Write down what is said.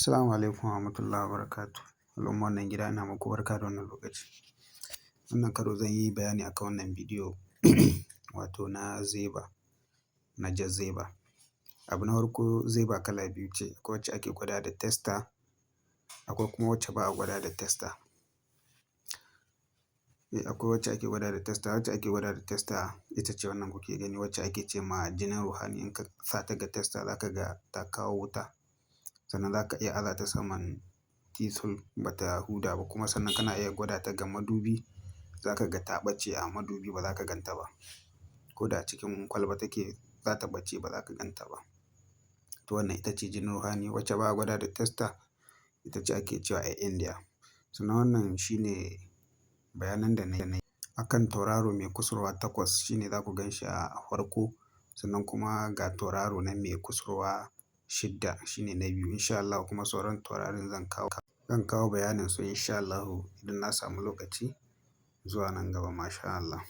Assalamu alaikum warahmatullahi wabarakatuh. Al'umma wannan gida ina muku barka da wannan lokaci. Wannan karo zan yi bayani akan wannan bidiyo wato na zeba, na jar zeba. Abu na farko zeba kala biyu ce, akwai wacce ake gwadawa da tester, akwai kuma wacce ba a gwadawa da tester. Akwai wacce ake gwadawa da tester, wacce ake gwadawa da tester ita ce wannan kuke gani wacce ake ce ma jinin ruhani. In ka sa ta ga tester za ka ga ta kawo wuta. Sannan za ka iya aza ta saman tisol ba ta huda ba, kuma sannan kana iya gwada ta ga madubi. Za ka ga ta ɓace a madubi, ba za ka gan ta ba. Ko da a cikin kwalba take za ta ɓace, ba za ka gan ta ba. To wannan ita ce jinin ruhani. Wacce ba a gwadawa da tester ita ce ake cewa a India. Sannan wannan shine bayanan da na yi akan tauraro mai kusurwa takwas. Shine za ku gan shi a farko. Sannan kuma ga tauraro nan mai kusurwa shidda, shine na biyu. Insha Allah kuma sauran taurarin zan kawo bayanin su insha Allahu idan na samu lokaci zuwa nan gaba. Masha Allah.